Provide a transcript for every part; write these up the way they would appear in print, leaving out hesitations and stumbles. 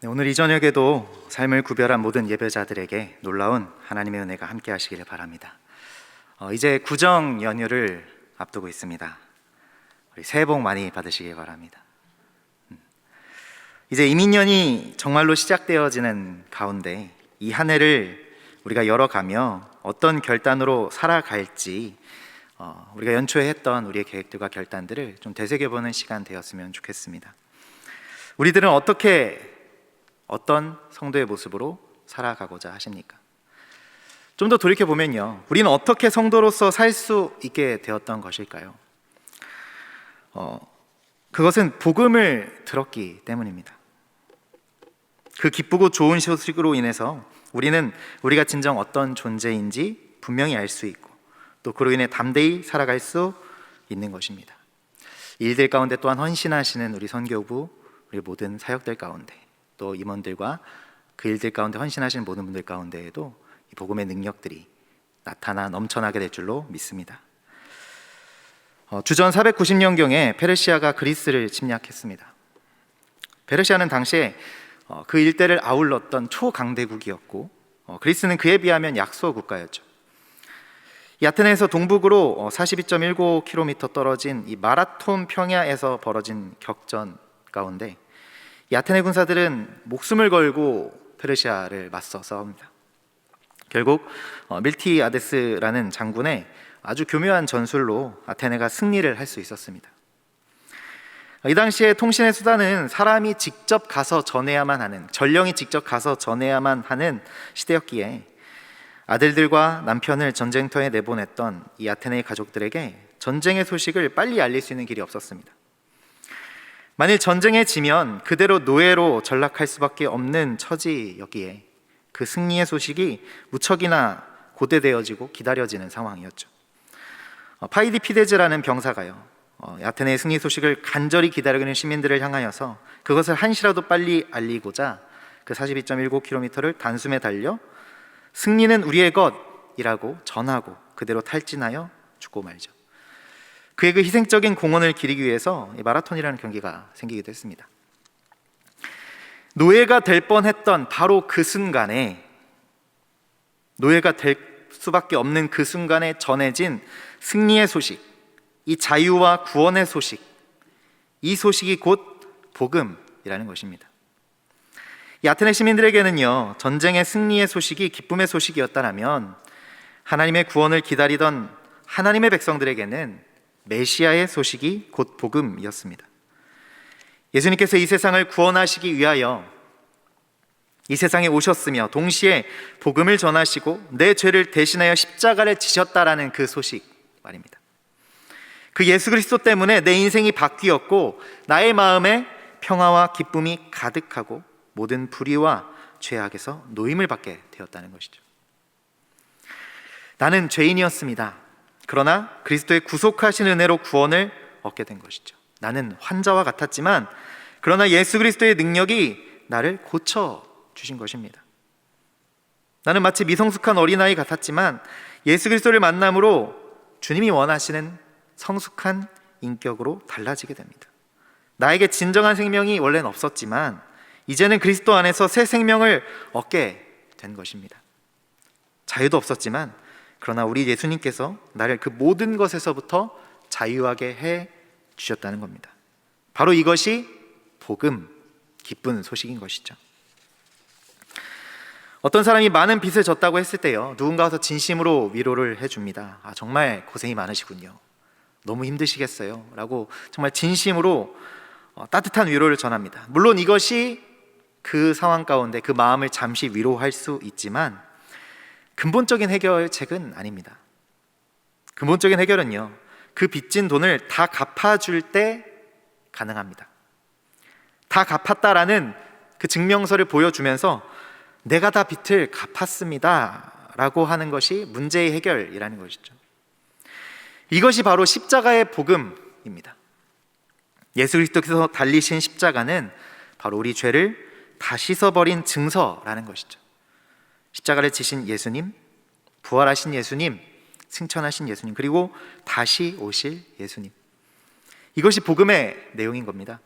네, 오늘 이 저녁에도 삶을 구별한 모든 예배자들에게 놀라운 하나님의 은혜가 함께 하시기를 바랍니다. 이제 구정 연휴를 앞두고 있습니다. 우리 새해 복 많이 받으시길 바랍니다. 이제 이민년이 정말로 시작되어지는 가운데 이 한 해를 우리가 열어가며 어떤 결단으로 살아갈지 우리가 연초에 했던 우리의 계획들과 결단들을 좀 되새겨보는 시간 되었으면 좋겠습니다. 우리들은 어떤 성도의 모습으로 살아가고자 하십니까? 좀 더 돌이켜보면요, 우리는 어떻게 성도로서 살 수 있게 되었던 것일까요? 그것은 복음을 들었기 때문입니다. 그 기쁘고 좋은 소식으로 인해서 우리는 우리가 진정 어떤 존재인지 분명히 알 수 있고, 또 그로 인해 담대히 살아갈 수 있는 것입니다. 일들 가운데 또한 헌신하시는 우리 선교부, 우리 모든 사역들 가운데, 또 임원들과 그 일들 가운데 헌신하시는 모든 분들 가운데에도 이 복음의 능력들이 나타나 넘쳐나게 될 줄로 믿습니다. 주전 490년경에 페르시아가 그리스를 침략했습니다. 페르시아는 당시에 그 일대를 아울렀던 초강대국이었고, 그리스는 그에 비하면 약소 국가였죠. 이 아테네에서 동북으로 42.19km 떨어진 이 마라톤 평야에서 벌어진 격전 가운데 이 아테네 군사들은 목숨을 걸고 페르시아를 맞서 싸웁니다. 결국 밀티아데스라는 장군의 아주 교묘한 전술로 아테네가 승리를 할 수 있었습니다. 이 당시에 통신의 수단은 사람이 직접 가서 전해야만 하는, 전령이 직접 가서 전해야만 하는 시대였기에 아들들과 남편을 전쟁터에 내보냈던 이 아테네의 가족들에게 전쟁의 소식을 빨리 알릴 수 있는 길이 없었습니다. 만일 전쟁에 지면 그대로 노예로 전락할 수밖에 없는 처지였기에 그 승리의 소식이 무척이나 고대되어지고 기다려지는 상황이었죠. 파이디피데즈라는 병사가요, 아테네의 승리 소식을 간절히 기다리고 있는 시민들을 향하여서 그것을 한시라도 빨리 알리고자 그 42.19km를 단숨에 달려 승리는 우리의 것이라고 전하고 그대로 탈진하여 죽고 말죠. 그의 그 희생적인 공헌을 기리기 위해서 이 마라톤이라는 경기가 생기기도 했습니다. 노예가 될 뻔했던 바로 그 순간에, 노예가 될 수밖에 없는 그 순간에 전해진 승리의 소식, 이 자유와 구원의 소식, 이 소식이 곧 복음이라는 것입니다. 이 아테네 시민들에게는요, 전쟁의 승리의 소식이 기쁨의 소식이었다면 하나님의 구원을 기다리던 하나님의 백성들에게는 메시아의 소식이 곧 복음이었습니다. 예수님께서 이 세상을 구원하시기 위하여 이 세상에 오셨으며 동시에 복음을 전하시고 내 죄를 대신하여 십자가를 지셨다라는 그 소식 말입니다. 그 예수 그리스도 때문에 내 인생이 바뀌었고 나의 마음에 평화와 기쁨이 가득하고 모든 불의와 죄악에서 노임을 받게 되었다는 것이죠. 나는 죄인이었습니다. 그러나 그리스도의 구속하신 은혜로 구원을 얻게 된 것이죠. 나는 환자와 같았지만 그러나 예수 그리스도의 능력이 나를 고쳐주신 것입니다. 나는 마치 미성숙한 어린아이 같았지만 예수 그리스도를 만남으로 주님이 원하시는 성숙한 인격으로 달라지게 됩니다. 나에게 진정한 생명이 원래는 없었지만 이제는 그리스도 안에서 새 생명을 얻게 된 것입니다. 자유도 없었지만 그러나 우리 예수님께서 나를 그 모든 것에서부터 자유하게 해 주셨다는 겁니다. 바로 이것이 복음, 기쁜 소식인 것이죠. 어떤 사람이 많은 빚을 졌다고 했을 때요, 누군가 와서 진심으로 위로를 해줍니다. 정말 고생이 많으시군요, 너무 힘드시겠어요 라고 정말 진심으로 따뜻한 위로를 전합니다. 물론 이것이 그 상황 가운데 그 마음을 잠시 위로할 수 있지만 근본적인 해결책은 아닙니다. 근본적인 해결은요, 그 빚진 돈을 다 갚아줄 때 가능합니다. 다 갚았다라는 그 증명서를 보여주면서 내가 다 빚을 갚았습니다 라고 하는 것이 문제의 해결이라는 것이죠. 이것이 바로 십자가의 복음입니다. 예수 그리스도께서 달리신 십자가는 바로 우리 죄를 다 씻어버린 증서라는 것이죠. 십자가를 지신 예수님, 부활하신 예수님, 승천하신 예수님, 그리고 다시 오실 예수님, 이것이 복음의 내용인 겁니다.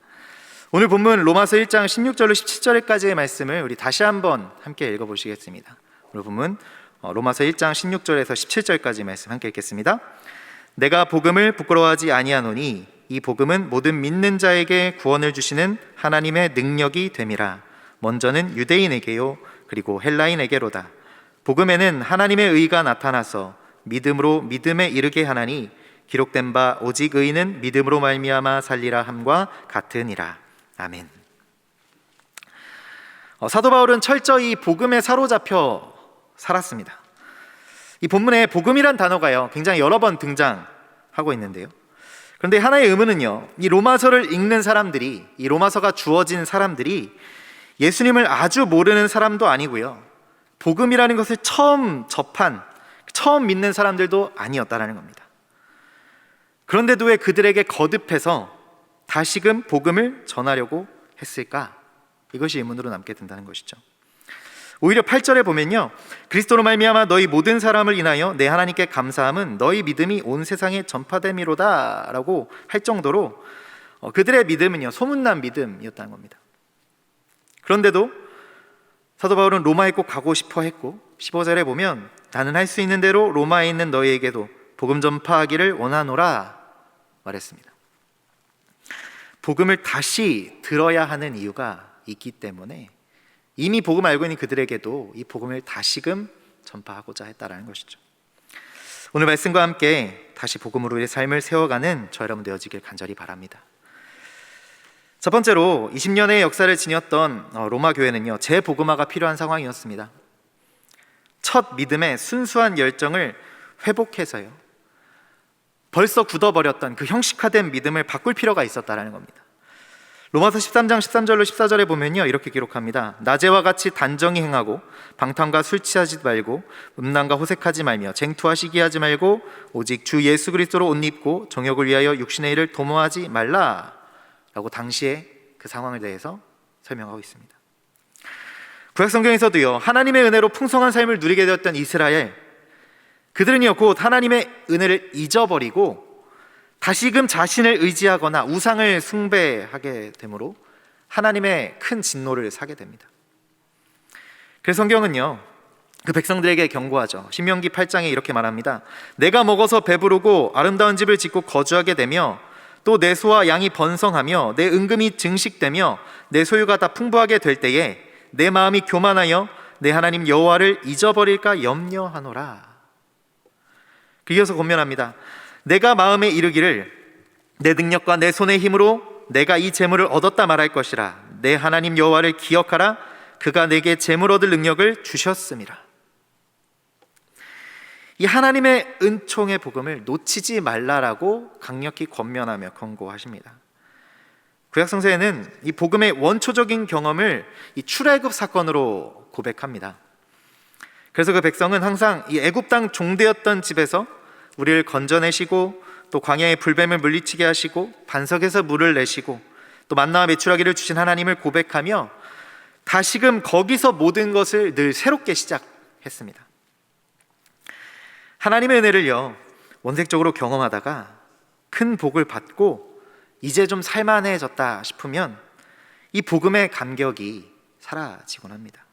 오늘 본문 로마서 1장 16절로 17절까지의 말씀을 우리 다시 한번 함께 읽어보시겠습니다. 오늘 본문 로마서 1장 16절에서 17절까지 말씀 함께 읽겠습니다. 내가 복음을 부끄러워하지 아니하노니 이 복음은 모든 믿는 자에게 구원을 주시는 하나님의 능력이 됨이라. 먼저는 유대인에게요 그리고 헬라인에게로다. 복음에는 하나님의 의가 나타나서 믿음으로 믿음에 이르게 하나니 기록된 바 오직 의인은 믿음으로 말미암아 살리라 함과 같으니라. 아멘. 사도 바울은 철저히 복음에 사로잡혀 살았습니다. 이 본문에 복음이란 단어가요 굉장히 여러 번 등장하고 있는데요, 그런데 하나의 의문은요, 이 로마서를 읽는 사람들이, 이 로마서가 주어진 사람들이 예수님을 아주 모르는 사람도 아니고요, 복음이라는 것을 처음 믿는 사람들도 아니었다라는 겁니다. 그런데도 왜 그들에게 거듭해서 다시금 복음을 전하려고 했을까? 이것이 의문으로 남게 된다는 것이죠. 오히려 8절에 보면요, 그리스도로 말미암아 너희 모든 사람을 인하여 내 하나님께 감사함은 너희 믿음이 온 세상에 전파됨이로다 라고 할 정도로 그들의 믿음은요 소문난 믿음이었다는 겁니다. 그런데도 사도 바울은 로마에 꼭 가고 싶어 했고, 15절에 보면 나는 할 수 있는 대로 로마에 있는 너희에게도 복음 전파하기를 원하노라 말했습니다. 복음을 다시 들어야 하는 이유가 있기 때문에 이미 복음 알고 있는 그들에게도 이 복음을 다시금 전파하고자 했다라는 것이죠. 오늘 말씀과 함께 다시 복음으로의 삶을 세워가는 저 여러분 되어지길 간절히 바랍니다. 첫 번째로 20년의 역사를 지녔던 로마 교회는요 재복음화가 필요한 상황이었습니다. 첫 믿음의 순수한 열정을 회복해서요 벌써 굳어버렸던 그 형식화된 믿음을 바꿀 필요가 있었다라는 겁니다. 로마서 13장 13절로 14절에 보면요 이렇게 기록합니다. 낮에와 같이 단정히 행하고 방탕과 술 취하지 말고 음란과 호색하지 말며 쟁투와 시기하지 말고 오직 주 예수 그리스도로 옷 입고 정욕을 위하여 육신의 일을 도모하지 말라 라고 당시에 그 상황에 대해서 설명하고 있습니다. 구약 성경에서도요 하나님의 은혜로 풍성한 삶을 누리게 되었던 이스라엘, 그들은요 곧 하나님의 은혜를 잊어버리고 다시금 자신을 의지하거나 우상을 숭배하게 되므로 하나님의 큰 진노를 사게 됩니다. 그래서 성경은요 그 백성들에게 경고하죠. 신명기 8장에 이렇게 말합니다. 내가 먹어서 배부르고 아름다운 집을 짓고 거주하게 되며 또 내 소와 양이 번성하며 내 은금이 증식되며 내 소유가 다 풍부하게 될 때에 내 마음이 교만하여 내 하나님 여호와를 잊어버릴까 염려하노라. 이어서 권면합니다. 내가 마음에 이르기를 내 능력과 내 손의 힘으로 내가 이 재물을 얻었다 말할 것이라. 내 하나님 여호와를 기억하라. 그가 내게 재물 얻을 능력을 주셨음이라. 이 하나님의 은총의 복음을 놓치지 말라라고 강력히 권면하며 권고하십니다. 구약 성서에는 이 복음의 원초적인 경험을 이 출애굽 사건으로 고백합니다. 그래서 그 백성은 항상 이 애굽 땅 종되었던 집에서 우리를 건져내시고 또 광야의 불뱀을 물리치게 하시고 반석에서 물을 내시고 또 만나와 메추라기를 주신 하나님을 고백하며 다시금 거기서 모든 것을 늘 새롭게 시작했습니다. 하나님의 은혜를요 원색적으로 경험하다가 큰 복을 받고 이제 좀 살만해졌다 싶으면 이 복음의 감격이 사라지곤 합니다.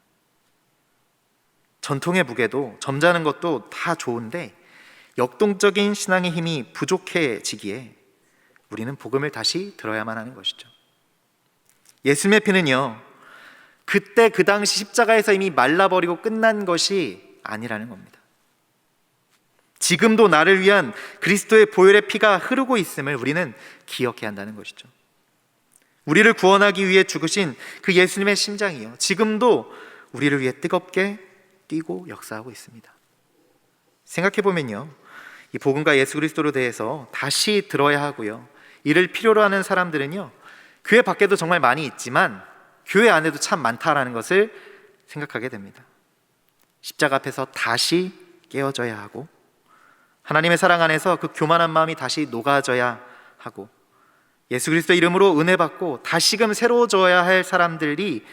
전통의 무게도 점잖은 것도 다 좋은데 역동적인 신앙의 힘이 부족해지기에 우리는 복음을 다시 들어야만 하는 것이죠. 예수님의 피는요 그때 그 당시 십자가에서 이미 말라버리고 끝난 것이 아니라는 겁니다. 지금도 나를 위한 그리스도의 보혈의 피가 흐르고 있음을 우리는 기억해야 한다는 것이죠. 우리를 구원하기 위해 죽으신 그 예수님의 심장이요 지금도 우리를 위해 뜨겁게 뛰고 역사하고 있습니다. 생각해보면요 이 복음과 예수 그리스도로 대해서 다시 들어야 하고요 이를 필요로 하는 사람들은요 교회 밖에도 정말 많이 있지만 교회 안에도 참 많다라는 것을 생각하게 됩니다. 십자가 앞에서 다시 깨어져야 하고 하나님의 사랑 안에서 그 교만한 마음이 다시 녹아져야 하고 예수 그리스도 이름으로 은혜 받고 다시금 새로워져야 할 사람들이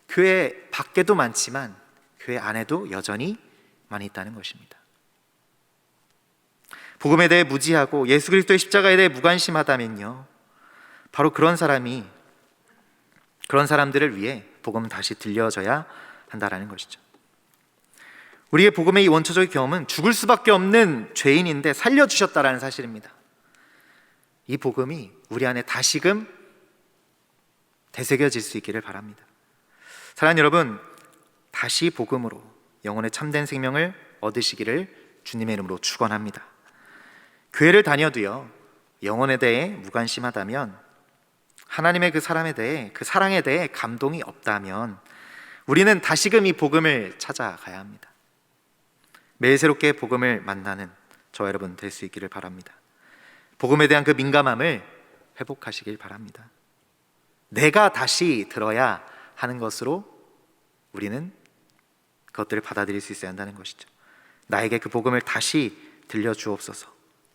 교회 밖에도 많지만 교회 안에도 여전히 많이 있다는 것입니다. 복음에 대해 무지하고 예수 그리스도의 십자가에 대해 무관심하다면요 바로 그런 사람이 그런 사람들을 위해 복음은 다시 들려져야 한다라는 것이죠. 우리의 복음의 이 원초적인 경험은 죽을 수밖에 없는 죄인인데 살려주셨다라는 사실입니다. 이 복음이 우리 안에 다시금 되새겨질 수 있기를 바랍니다. 사랑하는 여러분, 다시 복음으로 영혼의 참된 생명을 얻으시기를 주님의 이름으로 축원합니다. 교회를 다녀도요, 영혼에 대해 무관심하다면, 하나님의 그 사람에 대해, 그 사랑에 대해 감동이 없다면 우리는 다시금 이 복음을 찾아가야 합니다. 매일 새롭게 복음을 만나는 저와 여러분 될 수 있기를 바랍니다. 복음에 대한 그 민감함을 회복하시길 바랍니다. 내가 다시 들어야 하는 것으로 우리는 그것들을 받아들일 수 있어야 한다는 것이죠. 나에게 그 복음을 다시 들려주옵소서.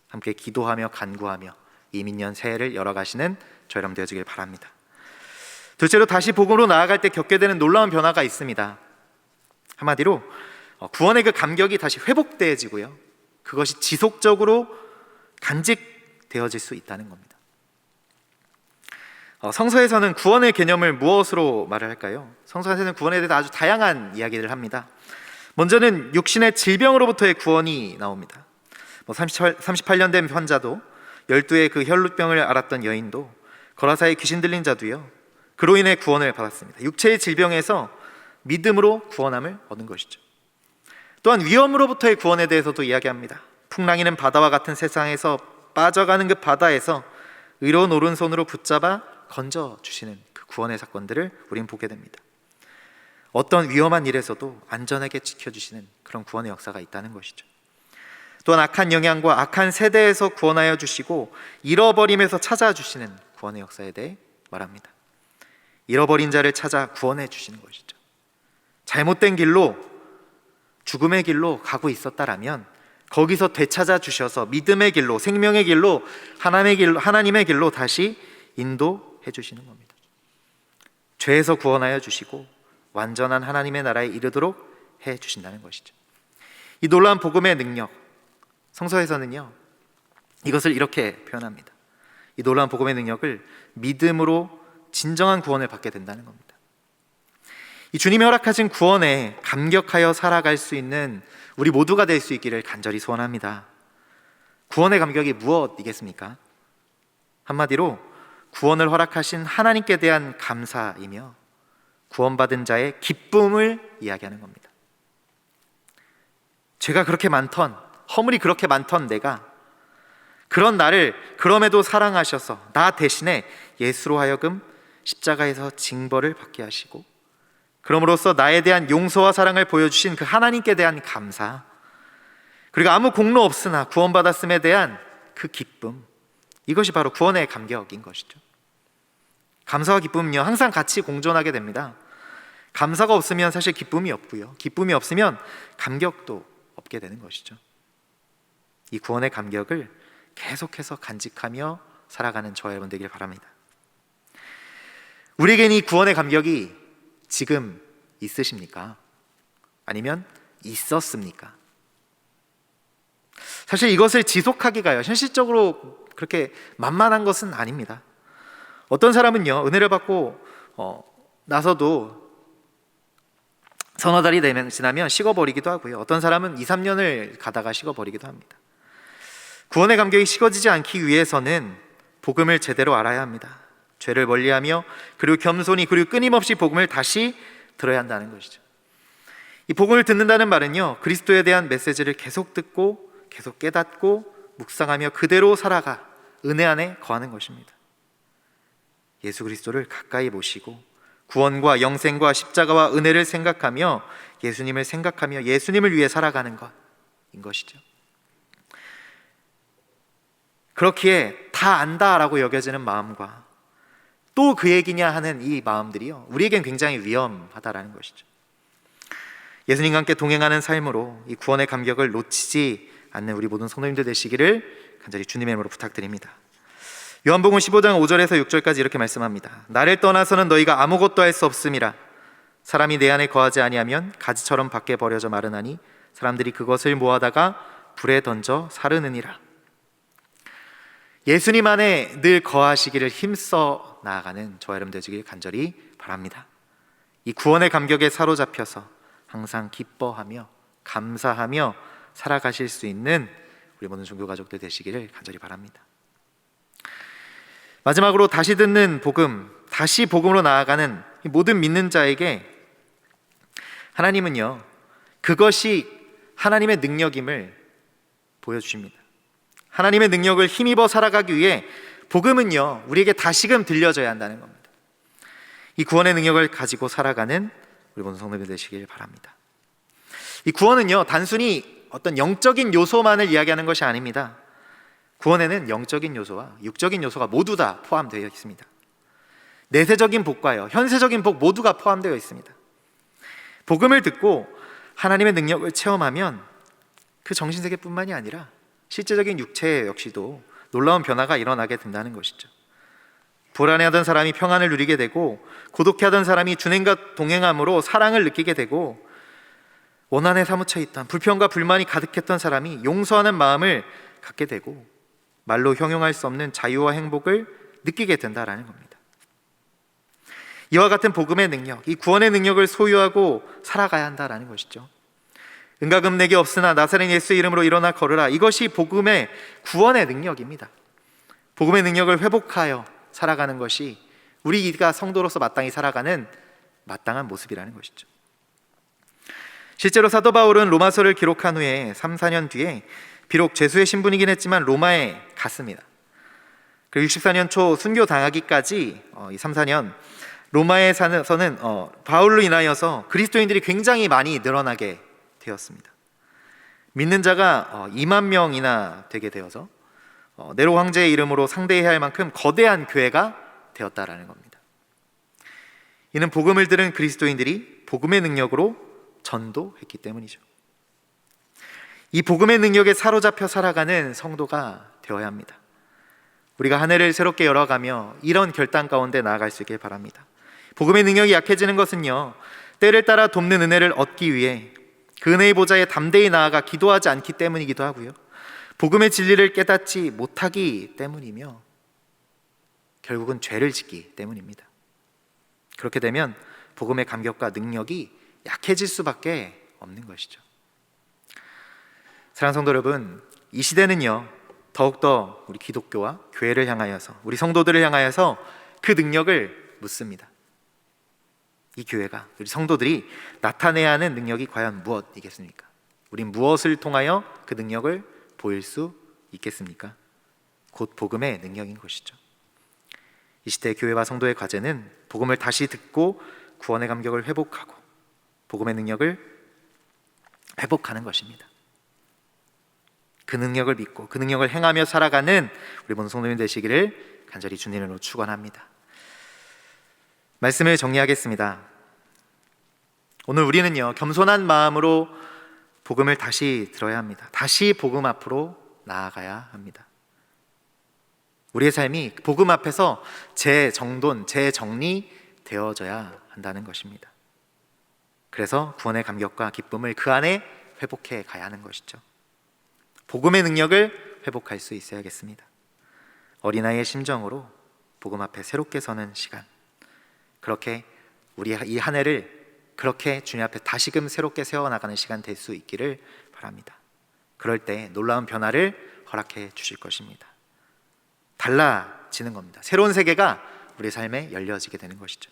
함께 기도하며 간구하며 이민년 새해를 열어가시는 저 여러분 되어지길 바랍니다. 둘째로, 다시 복음으로 나아갈 때 겪게 되는 놀라운 변화가 있습니다. 한마디로 구원의 그 감격이 다시 회복되어지고요, 그것이 지속적으로 간직되어질 수 있다는 겁니다. 성서에서는 구원의 개념을 무엇으로 말을 할까요? 성서에서는 구원에 대해서 아주 다양한 이야기를 합니다. 먼저는 육신의 질병으로부터의 구원이 나옵니다. 38년 된 환자도, 12의 그 혈루병을 앓았던 여인도, 거라사의 귀신 들린 자도요, 그로 인해 구원을 받았습니다. 육체의 질병에서 믿음으로 구원함을 얻은 것이죠. 또한 위험으로부터의 구원에 대해서도 이야기합니다. 풍랑이는 바다와 같은 세상에서 빠져가는 그 바다에서 의로운 오른손으로 붙잡아 건져주시는 그 구원의 사건들을 우린 보게 됩니다. 어떤 위험한 일에서도 안전하게 지켜주시는 그런 구원의 역사가 있다는 것이죠. 또한 악한 영향과 악한 세대에서 구원하여 주시고 잃어버림에서 찾아주시는 구원의 역사에 대해 말합니다. 잃어버린 자를 찾아 구원해 주시는 것이죠. 잘못된 길로, 죽음의 길로 가고 있었다라면 거기서 되찾아 주셔서 믿음의 길로, 생명의 길로, 하나님의 길로 다시 인도해 주시는 겁니다. 죄에서 구원하여 주시고 완전한 하나님의 나라에 이르도록 해 주신다는 것이죠. 이 놀라운 복음의 능력, 성서에서는요, 이것을 이렇게 표현합니다. 이 놀라운 복음의 능력을 믿음으로 진정한 구원을 받게 된다는 겁니다. 이 주님이 허락하신 구원에 감격하여 살아갈 수 있는 우리 모두가 될 수 있기를 간절히 소원합니다. 구원의 감격이 무엇이겠습니까? 한마디로 구원을 허락하신 하나님께 대한 감사이며 구원받은 자의 기쁨을 이야기하는 겁니다. 죄가 그렇게 많던, 허물이 그렇게 많던 내가, 그런 나를 그럼에도 사랑하셔서 나 대신에 예수로 하여금 십자가에서 징벌을 받게 하시고, 그럼으로써 나에 대한 용서와 사랑을 보여주신 그 하나님께 대한 감사, 그리고 아무 공로 없으나 구원받았음에 대한 그 기쁨, 이것이 바로 구원의 감격인 것이죠. 감사와 기쁨은요, 항상 같이 공존하게 됩니다. 감사가 없으면 사실 기쁨이 없고요, 기쁨이 없으면 감격도 없게 되는 것이죠. 이 구원의 감격을 계속해서 간직하며 살아가는 저와 여러분 되길 바랍니다. 우리에겐 이 구원의 감격이 지금 있으십니까? 아니면 있었습니까? 사실 이것을 지속하기가요, 현실적으로 그렇게 만만한 것은 아닙니다. 어떤 사람은요, 은혜를 받고 나서도 서너 달이 지나면 식어버리기도 하고요, 어떤 사람은 2, 3년을 가다가 식어버리기도 합니다. 구원의 감격이 식어지지 않기 위해서는 복음을 제대로 알아야 합니다. 죄를 멀리하며 그리고 겸손히, 그리고 끊임없이 복음을 다시 들어야 한다는 것이죠. 이 복음을 듣는다는 말은요, 그리스도에 대한 메시지를 계속 듣고 계속 깨닫고 묵상하며 그대로 살아가 은혜 안에 거하는 것입니다. 예수 그리스도를 가까이 모시고 구원과 영생과 십자가와 은혜를 생각하며 예수님을 생각하며 예수님을 위해 살아가는 것인 것이죠. 그렇기에 다 안다라고 여겨지는 마음과 또 그 얘기냐 하는 이 마음들이요, 우리에겐 굉장히 위험하다라는 것이죠. 예수님과 함께 동행하는 삶으로 이 구원의 감격을 놓치지 않는 우리 모든 성도님들 되시기를 간절히 주님의 이름으로 부탁드립니다. 요한복음 15장 5절에서 6절까지 이렇게 말씀합니다. 나를 떠나서는 너희가 아무것도 할 수 없음이라. 사람이 내 안에 거하지 아니하면 가지처럼 밖에 버려져 마르나니 사람들이 그것을 모아다가 불에 던져 사르느니라. 예수님 안에 늘 거하시기를 힘써 나아가는 저와 여러분 되시길 간절히 바랍니다. 이 구원의 감격에 사로잡혀서 항상 기뻐하며 감사하며 살아가실 수 있는 우리 모든 종교 가족들 되시기를 간절히 바랍니다. 마지막으로 다시 듣는 복음, 다시 복음으로 나아가는 모든 믿는 자에게 하나님은요, 그것이 하나님의 능력임을 보여주십니다. 하나님의 능력을 힘입어 살아가기 위해 복음은요, 우리에게 다시금 들려져야 한다는 겁니다. 이 구원의 능력을 가지고 살아가는 우리 모든 성도들 되시길 바랍니다. 이 구원은요, 단순히 어떤 영적인 요소만을 이야기하는 것이 아닙니다. 구원에는 영적인 요소와 육적인 요소가 모두 다 포함되어 있습니다. 내세적인 복과요, 현세적인 복 모두가 포함되어 있습니다. 복음을 듣고 하나님의 능력을 체험하면 그 정신세계뿐만이 아니라 실제적인 육체 역시도 놀라운 변화가 일어나게 된다는 것이죠. 불안해하던 사람이 평안을 누리게 되고, 고독해하던 사람이 주님과 동행함으로 사랑을 느끼게 되고, 원한에 사무쳐 있던 불평과 불만이 가득했던 사람이 용서하는 마음을 갖게 되고, 말로 형용할 수 없는 자유와 행복을 느끼게 된다라는 겁니다. 이와 같은 복음의 능력, 이 구원의 능력을 소유하고 살아가야 한다라는 것이죠. 은과금 내게 없으나 나사렛 예수의 이름으로 일어나 걸으라. 이것이 복음의 구원의 능력입니다. 복음의 능력을 회복하여 살아가는 것이 우리가 성도로서 마땅히 살아가는 마땅한 모습이라는 것이죠. 실제로 사도 바울은 로마서를 기록한 후에 3, 4년 뒤에 비록 죄수의 신분이긴 했지만 로마에 갔습니다. 그리고 64년 초 순교 당하기까지 이 3, 4년 로마에서는 바울로 인하여서 그리스도인들이 굉장히 많이 늘어나게 되었습니다. 믿는 자가 2만 명이나 되게 되어서 네로 황제의 이름으로 상대해야 할 만큼 거대한 교회가 되었다라는 겁니다. 이는 복음을 들은 그리스도인들이 복음의 능력으로 전도했기 때문이죠. 이 복음의 능력에 사로잡혀 살아가는 성도가 되어야 합니다. 우리가 한 해를 새롭게 열어가며 이런 결단 가운데 나아갈 수 있길 바랍니다. 복음의 능력이 약해지는 것은요, 때를 따라 돕는 은혜를 얻기 위해 그 은혜의 보좌에 담대히 나아가 기도하지 않기 때문이기도 하고요, 복음의 진리를 깨닫지 못하기 때문이며 결국은 죄를 짓기 때문입니다. 그렇게 되면 복음의 감격과 능력이 약해질 수밖에 없는 것이죠. 사랑하는 성도 여러분, 이 시대는요, 더욱더 우리 기독교와 교회를 향하여서, 우리 성도들을 향하여서 그 능력을 묻습니다. 이 교회가, 우리 성도들이 나타내야 하는 능력이 과연 무엇이겠습니까? 우린 무엇을 통하여 그 능력을 보일 수 있겠습니까? 곧 복음의 능력인 것이죠. 이 시대 교회와 성도의 과제는 복음을 다시 듣고 구원의 감격을 회복하고 복음의 능력을 회복하는 것입니다. 그 능력을 믿고 그 능력을 행하며 살아가는 우리 모든 성도님 되시기를 간절히 주님으로 축원합니다. 말씀을 정리하겠습니다. 오늘 우리는요, 겸손한 마음으로 복음을 다시 들어야 합니다. 다시 복음 앞으로 나아가야 합니다. 우리의 삶이 복음 앞에서 재정돈, 재정리되어져야 한다는 것입니다. 그래서 구원의 감격과 기쁨을 그 안에 회복해 가야 하는 것이죠. 복음의 능력을 회복할 수 있어야겠습니다. 어린아이의 심정으로 복음 앞에 새롭게 서는 시간, 그렇게 우리 이 한 해를 그렇게 주님 앞에 다시금 새롭게 세워나가는 시간 될 수 있기를 바랍니다. 그럴 때 놀라운 변화를 허락해 주실 것입니다. 달라지는 겁니다. 새로운 세계가 우리 삶에 열려지게 되는 것이죠.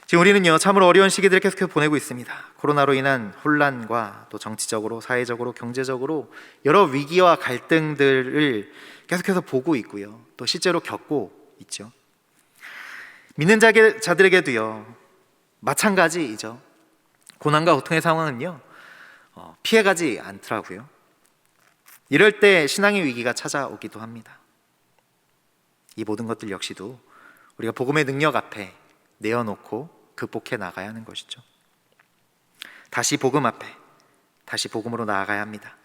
지금 우리는요, 참으로 어려운 시기들을 계속해서 보내고 있습니다. 코로나로 인한 혼란과 또 정치적으로, 사회적으로, 경제적으로 여러 위기와 갈등들을 계속해서 보고 있고요, 또 실제로 겪고 있죠. 믿는 자들에게도요, 마찬가지이죠. 고난과 고통의 상황은요, 피해가지 않더라고요. 이럴 때 신앙의 위기가 찾아오기도 합니다. 이 모든 것들 역시도 우리가 복음의 능력 앞에 내어놓고 극복해 나가야 하는 것이죠. 다시 복음 앞에, 다시 복음으로 나아가야 합니다.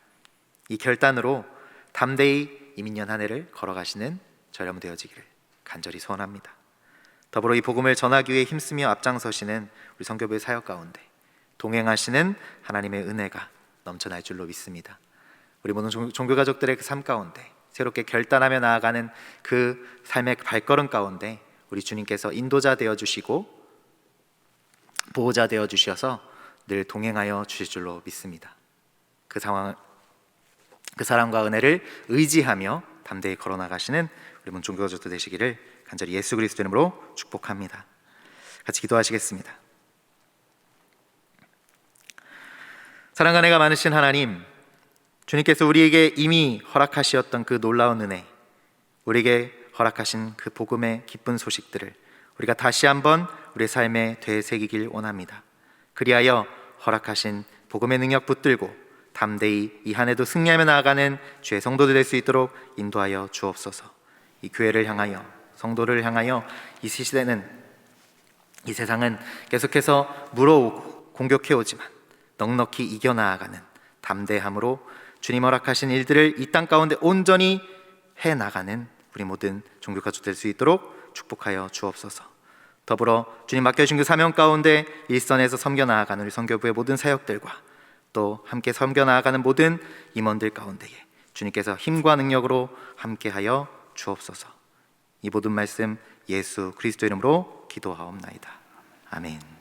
이 결단으로 담대히 이민년 한 해를 걸어가시는 저 여러분 되어지기를 간절히 소원합니다. 더불어 이 복음을 전하기 위해 힘쓰며 앞장서시는 우리 성교부의 사역 가운데 동행하시는 하나님의 은혜가 넘쳐날 줄로 믿습니다. 우리 모든 종교가족들의 그 삶 가운데 새롭게 결단하며 나아가는 그 삶의 발걸음 가운데 우리 주님께서 인도자 되어 주시고 보호자 되어 주셔서 늘 동행하여 주실 줄로 믿습니다. 그 사랑과 은혜를 의지하며 담대히 걸어나가시는 우리 모든 종교가족들 되시기를 간절히 예수 그리스도 이름으로 축복합니다. 같이 기도하시겠습니다. 사랑과 은혜가 많으신 하나님, 주님께서 우리에게 이미 허락하셨던 그 놀라운 은혜, 우리에게 허락하신 그 복음의 기쁜 소식들을 우리가 다시 한번 우리의 삶에 되새기길 원합니다. 그리하여 허락하신 복음의 능력 붙들고 담대히 이 한 해도 승리하며 나아가는 주의 성도들 될 수 있도록 인도하여 주옵소서. 이 교회를 향하여, 성도를 향하여 이 시대는, 이 세상은 계속해서 물어오고 공격해오지만 넉넉히 이겨나아가는 담대함으로 주님 허락하신 일들을 이 땅 가운데 온전히 해나가는 우리 모든 종교가족 될 수 있도록 축복하여 주옵소서. 더불어 주님 맡겨주신 그 사명 가운데 일선에서 섬겨나아가는 우리 선교부의 모든 사역들과 또 함께 섬겨나아가는 모든 임원들 가운데에 주님께서 힘과 능력으로 함께하여 주옵소서. 이 모든 말씀 예수 그리스도 이름으로 기도하옵나이다. 아멘.